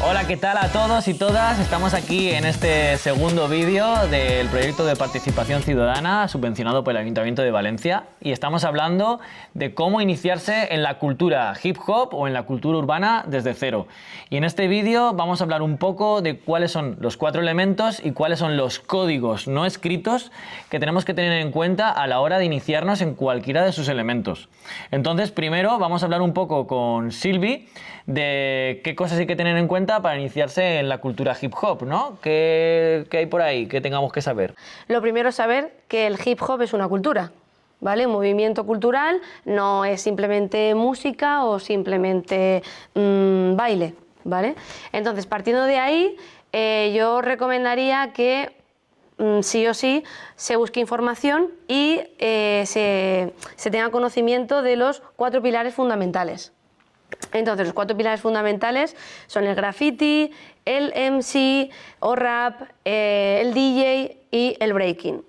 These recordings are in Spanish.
Hola, ¿qué tal a todos y todas? Estamos aquí en este segundo vídeo del proyecto de participación ciudadana subvencionado por el Ayuntamiento de Valencia y estamos hablando de cómo iniciarse en la cultura hip hop o en la cultura urbana desde cero. Y en este vídeo vamos a hablar un poco de cuáles son los 4 elementos y cuáles son los códigos no escritos que tenemos que tener en cuenta a la hora de iniciarnos en cualquiera de sus elementos. Entonces, primero vamos a hablar un poco con Silvi de qué cosas hay que tener en cuenta para iniciarse en la cultura hip hop, ¿no? ¿Qué hay por ahí que tengamos que saber? Lo primero es saber que el hip hop es una cultura, ¿vale? Un movimiento cultural no es simplemente música o simplemente baile, ¿vale? Entonces, partiendo de ahí, yo recomendaría que sí o sí se busque información y se tenga conocimiento de los 4 pilares fundamentales. Entonces, los 4 pilares fundamentales son el graffiti, el MC o rap, el DJ y el breaking.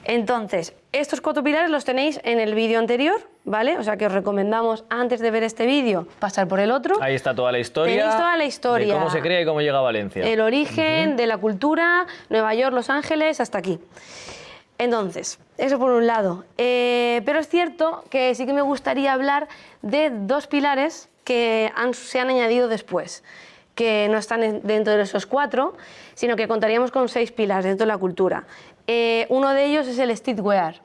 Entonces, estos 4 pilares los tenéis en el vídeo anterior, ¿vale? O sea que os recomendamos, antes de ver este vídeo, pasar por el otro. Ahí está toda la historia. Tenéis toda la historia. De cómo se crea y cómo llega a Valencia. El origen de la cultura, Nueva York, Los Ángeles, hasta aquí. Entonces, eso por un lado. Pero es cierto que sí que me gustaría hablar de 2 pilares que se han añadido después, que no están dentro de esos 4, sino que contaríamos con 6 pilares dentro de la cultura. Uno de ellos es el streetwear.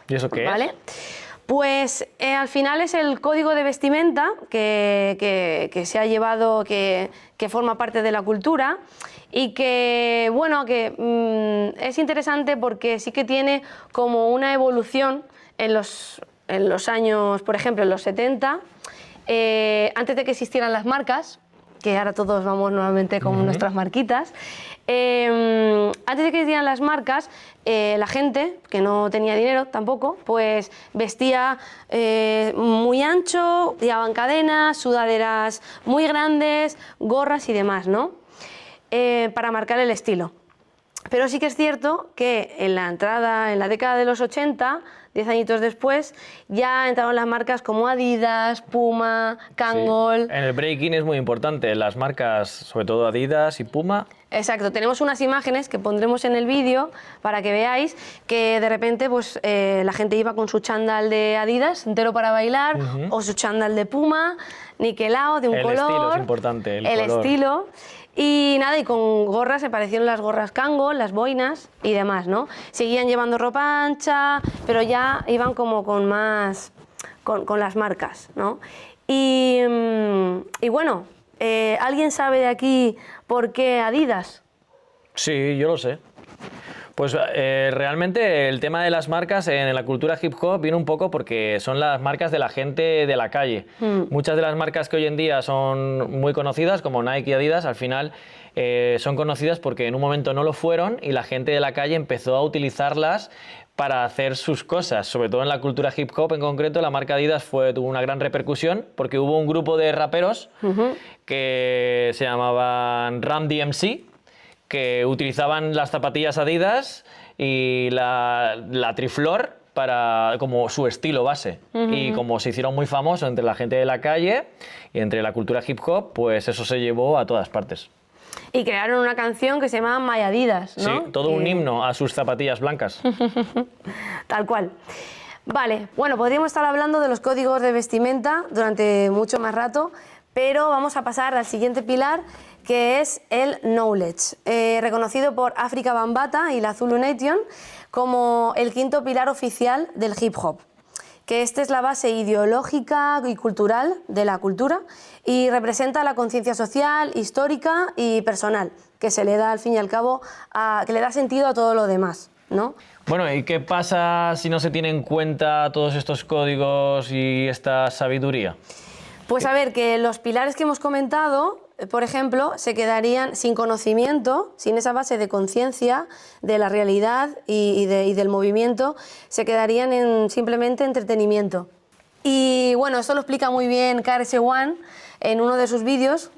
¿Y eso qué ¿vale? es? Pues al final es el código de vestimenta que se ha llevado, que forma parte de la cultura y que, bueno, que es interesante porque sí que tiene como una evolución en los años, por ejemplo, en los 70, antes de que existieran las marcas, que ahora todos vamos nuevamente con nuestras marquitas. Antes de que existieran las marcas, la gente, que no tenía dinero tampoco, pues vestía muy ancho, llevaban cadenas, sudaderas muy grandes, gorras y demás, ¿no? Para marcar el estilo. Pero sí que es cierto que en la década de los 80, 10 añitos después, ya entraron las marcas como Adidas, Puma, Kangol. Sí. En el breaking es muy importante, las marcas, sobre todo Adidas y Puma. Exacto, tenemos unas imágenes que pondremos en el vídeo para que veáis que de repente pues, la gente iba con su chándal de Adidas entero para bailar o su chándal de Puma, niquelado, de un color. El estilo es importante, el color. Estilo. Y nada, y con gorras, se parecieron las gorras Kangol, las boinas y demás, ¿no? Seguían llevando ropa ancha, pero ya iban como con más, con las marcas, ¿no? Y bueno, ¿alguien sabe de aquí por qué Adidas? Sí, yo lo sé. Pues realmente el tema de las marcas en la cultura hip hop viene un poco porque son las marcas de la gente de la calle. Muchas de las marcas que hoy en día son muy conocidas, como Nike y Adidas, al final son conocidas porque en un momento no lo fueron y la gente de la calle empezó a utilizarlas para hacer sus cosas, sobre todo en la cultura hip hop en concreto. La marca Adidas tuvo una gran repercusión porque hubo un grupo de raperos que se llamaban Run DMC, que utilizaban las zapatillas Adidas y la triflor como su estilo base. Y como se hicieron muy famosos entre la gente de la calle y entre la cultura hip hop, pues eso se llevó a todas partes. Y crearon una canción que se llama My Adidas, ¿no? Sí, todo un himno a sus zapatillas blancas. Tal cual. Vale, bueno, podríamos estar hablando de los códigos de vestimenta durante mucho más rato, pero vamos a pasar al siguiente pilar, que es el knowledge, reconocido por Afrika Bambaataa y la Zulu Nation como el 5.º pilar oficial del hip hop, que este es la base ideológica y cultural de la cultura y representa la conciencia social, histórica y personal, que se le da al fin y al cabo, que le da sentido a todo lo demás, ¿no? Bueno, ¿y qué pasa si no se tiene en cuenta todos estos códigos y esta sabiduría? Pues a ver, que los pilares que hemos comentado, por ejemplo, se quedarían sin conocimiento, sin esa base de conciencia de la realidad y del movimiento, se quedarían en simplemente entretenimiento. Y bueno, esto lo explica muy bien KRS-One en uno de sus vídeos,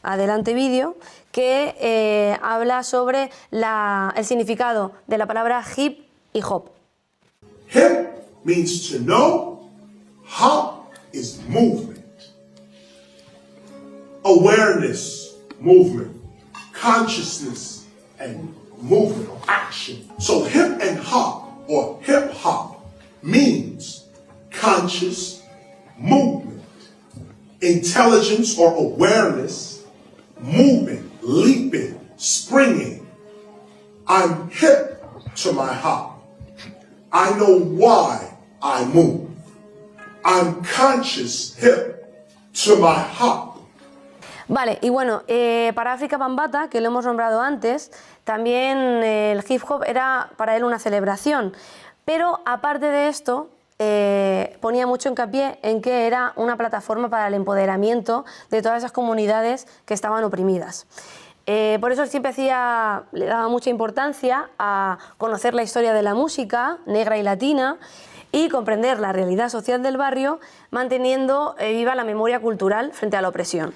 adelante vídeo, que habla sobre el significado de la palabra hip y hop. Hip means to know, hop is movement. Awareness movement, consciousness and movement or action. So hip and hop or hip hop means conscious movement, intelligence or awareness, moving, leaping, springing. I'm hip to my hop. I know why I move. I'm conscious hip to my hop. Vale, y bueno, para Afrika Bambaataa, que lo hemos nombrado antes, también el hip hop era para él una celebración. Pero aparte de esto, ponía mucho hincapié en que era una plataforma para el empoderamiento de todas esas comunidades que estaban oprimidas. Por eso él siempre le daba mucha importancia a conocer la historia de la música negra y latina y comprender la realidad social del barrio, manteniendo viva la memoria cultural frente a la opresión.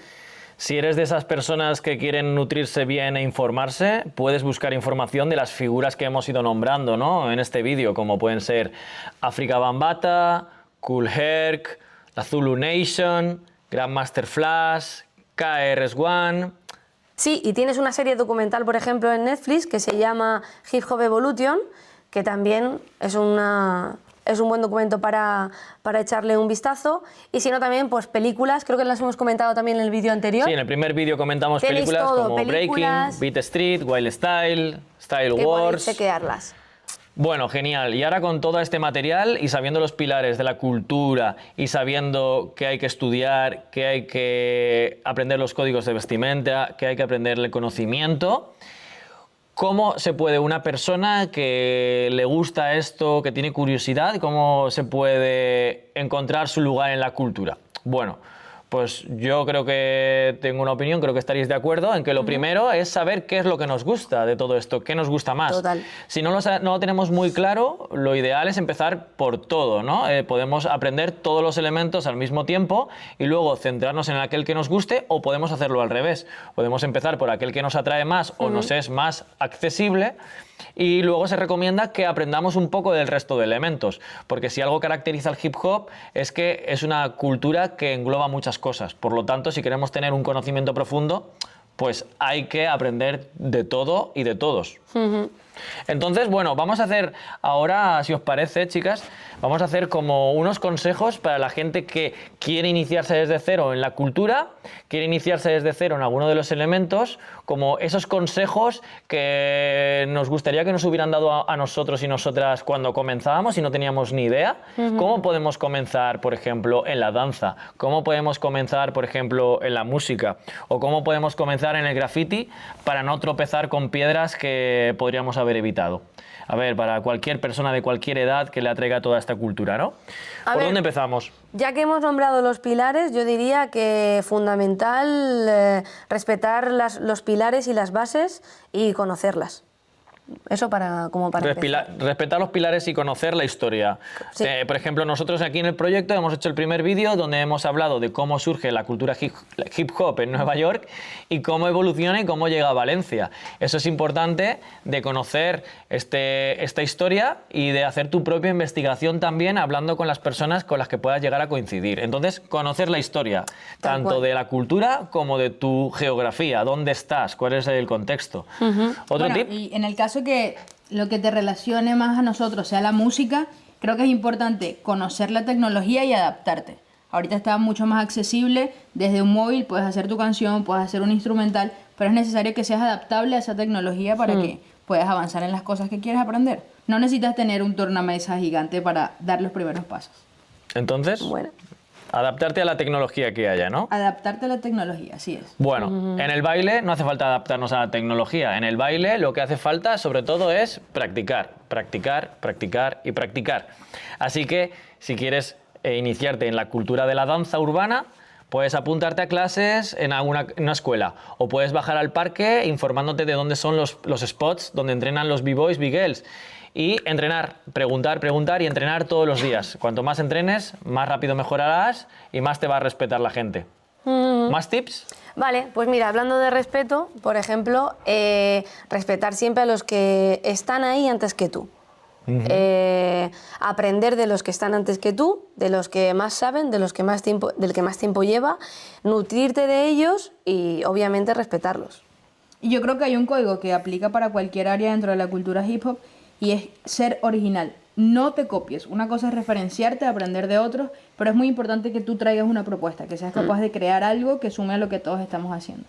Si eres de esas personas que quieren nutrirse bien e informarse, puedes buscar información de las figuras que hemos ido nombrando, ¿no?, en este vídeo, como pueden ser Afrika Bambaataa, Kool Herc, la Zulu Nation, Grandmaster Flash, KRS-One. Sí, y tienes una serie documental, por ejemplo, en Netflix que se llama Hip Hop Evolution, que también es un buen documento para echarle un vistazo. Y si no, también pues películas, creo que las hemos comentado también en el vídeo anterior. Sí, en el primer vídeo comentamos Tenéis películas todo, como Breaking, Beat Street, Wild Style, Style que podéis Wars. chequearlas. Bueno, genial. Y ahora con todo este material y sabiendo los pilares de la cultura y sabiendo que hay que estudiar, que hay que aprender los códigos de vestimenta, que hay que aprender el conocimiento, ¿cómo se puede una persona que le gusta esto, que tiene curiosidad, cómo se puede encontrar su lugar en la cultura? Bueno, pues yo creo que tengo una opinión, creo que estaréis de acuerdo en que lo primero es saber qué es lo que nos gusta de todo esto, qué nos gusta más. Total. Si no lo tenemos muy claro, lo ideal es empezar por todo, ¿no? Podemos aprender todos los elementos al mismo tiempo y luego centrarnos en aquel que nos guste, o podemos hacerlo al revés. Podemos empezar por aquel que nos atrae más o nos es más accesible, y luego se recomienda que aprendamos un poco del resto de elementos, porque si algo caracteriza al hip hop es que es una cultura que engloba muchas cosas. Por lo tanto, si queremos tener un conocimiento profundo, pues hay que aprender de todo y de todos. Entonces, bueno, vamos a hacer ahora, si os parece, chicas, vamos a hacer como unos consejos para la gente que quiere iniciarse desde cero en la cultura, quiere iniciarse desde cero en alguno de los elementos, como esos consejos que nos gustaría que nos hubieran dado a nosotros y nosotras cuando comenzábamos y no teníamos ni idea. ¿Cómo podemos comenzar, por ejemplo, en la danza? ¿Cómo podemos comenzar, por ejemplo, en la música? ¿O cómo podemos comenzar en el graffiti para no tropezar con piedras que podríamos haber evitado? A ver, para cualquier persona de cualquier edad que le atraiga toda esta cultura, ¿no? ¿Por dónde empezamos? Ya que hemos nombrado los pilares, yo diría que fundamental respetar los pilares y las bases y conocerlas. Eso como para empezar. Respetar los pilares y conocer la historia. Sí. Por ejemplo, nosotros aquí en el proyecto hemos hecho el primer vídeo donde hemos hablado de cómo surge la cultura hip hop en Nueva York y cómo evoluciona y cómo llega a Valencia. Eso es importante, de conocer esta historia y de hacer tu propia investigación también, hablando con las personas con las que puedas llegar a coincidir. Entonces, conocer la historia, tanto de la cultura como de tu geografía, dónde estás, cuál es el contexto. ¿Otro tip? Y en el caso que lo que te relacione más a nosotros sea la música, creo que es importante conocer la tecnología y adaptarte. Ahorita está mucho más accesible, desde un móvil puedes hacer tu canción, puedes hacer un instrumental, pero es necesario que seas adaptable a esa tecnología para que puedas avanzar en las cosas que quieres aprender. No necesitas tener un tornamesa gigante para dar los primeros pasos. Entonces, Bueno. adaptarte a la tecnología que haya, ¿no? Adaptarte a la tecnología, así es. Bueno, en el baile no hace falta adaptarnos a la tecnología. En el baile lo que hace falta, sobre todo, es practicar, practicar, practicar y practicar. Así que, si quieres iniciarte en la cultura de la danza urbana, puedes apuntarte a clases en una escuela, o puedes bajar al parque informándote de dónde son los spots donde entrenan los b-boys, b-girls. Y entrenar, preguntar y entrenar todos los días. Cuanto más entrenes, más rápido mejorarás y más te va a respetar la gente. ¿Más tips? Vale, pues mira, hablando de respeto, por ejemplo, respetar siempre a los que están ahí antes que tú. aprender de los que están antes que tú, de los que más saben, del que más tiempo lleva, nutrirte de ellos y obviamente respetarlos. Y yo creo que hay un código que aplica para cualquier área dentro de la cultura hip hop y es ser original. No te copies. Una cosa es referenciarte, aprender de otros, pero es muy importante que tú traigas una propuesta, que seas capaz de crear algo que sume a lo que todos estamos haciendo.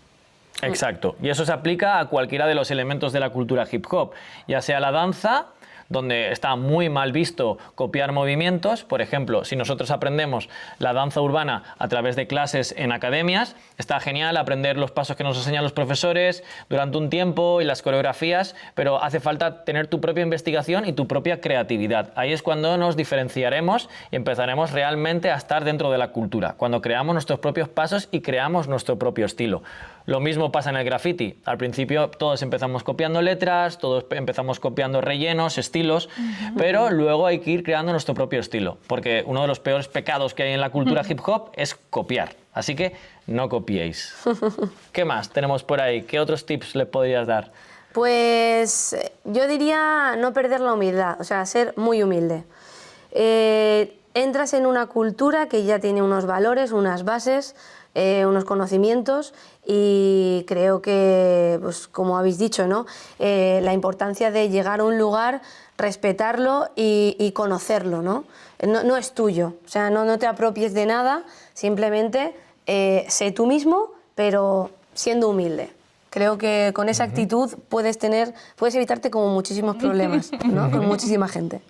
Exacto. Y eso se aplica a cualquiera de los elementos de la cultura hip hop, ya sea la danza, donde está muy mal visto copiar movimientos. Por ejemplo, si nosotros aprendemos la danza urbana a través de clases en academias, está genial aprender los pasos que nos enseñan los profesores durante un tiempo y las coreografías, pero hace falta tener tu propia investigación y tu propia creatividad. Ahí es cuando nos diferenciaremos y empezaremos realmente a estar dentro de la cultura, cuando creamos nuestros propios pasos y creamos nuestro propio estilo. Lo mismo pasa en el graffiti. Al principio todos empezamos copiando letras, todos empezamos copiando rellenos, estilos, pero luego hay que ir creando nuestro propio estilo, porque uno de los peores pecados que hay en la cultura hip hop es copiar. Así que no copiéis. ¿Qué más tenemos por ahí? ¿Qué otros tips le podrías dar? Pues yo diría no perder la humildad, o sea, ser muy humilde. Entras en una cultura que ya tiene unos valores, unas bases, unos conocimientos y creo que, pues, como habéis dicho, ¿no? La importancia de llegar a un lugar, respetarlo y conocerlo, ¿no? No es tuyo, o sea, no te apropies de nada, simplemente sé tú mismo, pero siendo humilde. Creo que con esa actitud puedes evitarte como muchísimos problemas, ¿no? Con muchísima gente.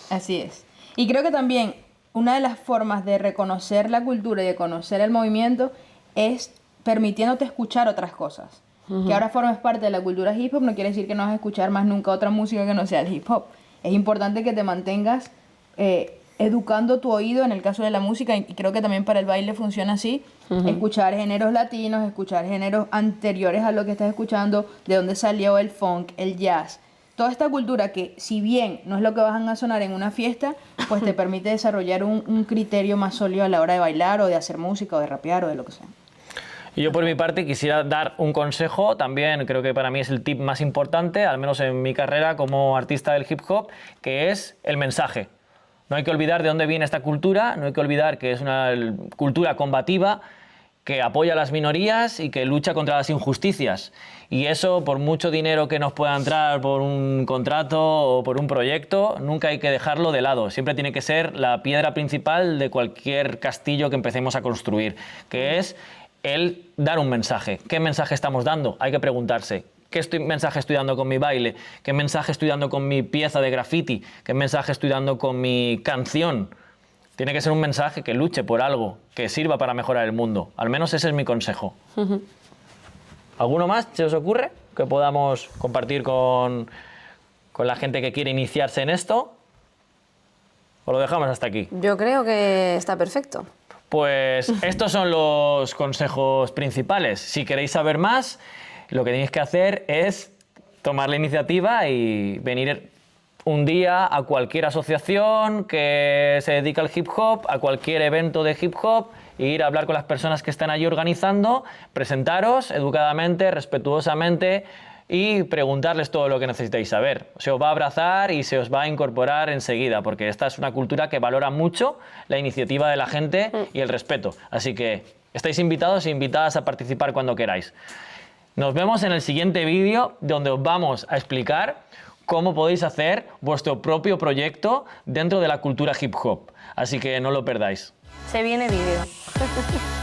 Así es. Y creo que también una de las formas de reconocer la cultura y de conocer el movimiento es permitiéndote escuchar otras cosas. Que ahora formes parte de la cultura hip hop no quiere decir que no vas a escuchar más nunca otra música que no sea el hip hop. Es importante que te mantengas educando tu oído en el caso de la música, y creo que también para el baile funciona así. Escuchar géneros latinos, escuchar géneros anteriores a lo que estás escuchando, de dónde salió el funk, el jazz. Toda esta cultura que, si bien no es lo que van a sonar en una fiesta, pues te permite desarrollar un criterio más sólido a la hora de bailar o de hacer música o de rapear o de lo que sea. Y yo por mi parte quisiera dar un consejo, también creo que para mí es el tip más importante, al menos en mi carrera como artista del hip hop, que es el mensaje. No hay que olvidar de dónde viene esta cultura, no hay que olvidar que es una cultura combativa, que apoya a las minorías y que lucha contra las injusticias. Y eso, por mucho dinero que nos pueda entrar por un contrato o por un proyecto, nunca hay que dejarlo de lado. Siempre tiene que ser la piedra principal de cualquier castillo que empecemos a construir, que es el dar un mensaje. ¿Qué mensaje estamos dando? Hay que preguntarse. ¿Qué mensaje estoy dando con mi baile? ¿Qué mensaje estoy dando con mi pieza de graffiti? ¿Qué mensaje estoy dando con mi canción? Tiene que ser un mensaje que luche por algo, que sirva para mejorar el mundo. Al menos ese es mi consejo. ¿Alguno más se os ocurre que podamos compartir con la gente que quiere iniciarse en esto? ¿O lo dejamos hasta aquí? Yo creo que está perfecto. Pues estos son los consejos principales. Si queréis saber más, lo que tenéis que hacer es tomar la iniciativa y venir un día a cualquier asociación que se dedica al hip hop, a cualquier evento de hip hop, e ir a hablar con las personas que están allí organizando, presentaros educadamente, respetuosamente y preguntarles todo lo que necesitéis saber. Se os va a abrazar y se os va a incorporar enseguida, porque esta es una cultura que valora mucho la iniciativa de la gente y el respeto. Así que estáis invitados e invitadas a participar cuando queráis. Nos vemos en el siguiente vídeo, donde os vamos a explicar cómo podéis hacer vuestro propio proyecto dentro de la cultura hip hop. Así que no lo perdáis. Se viene vídeo.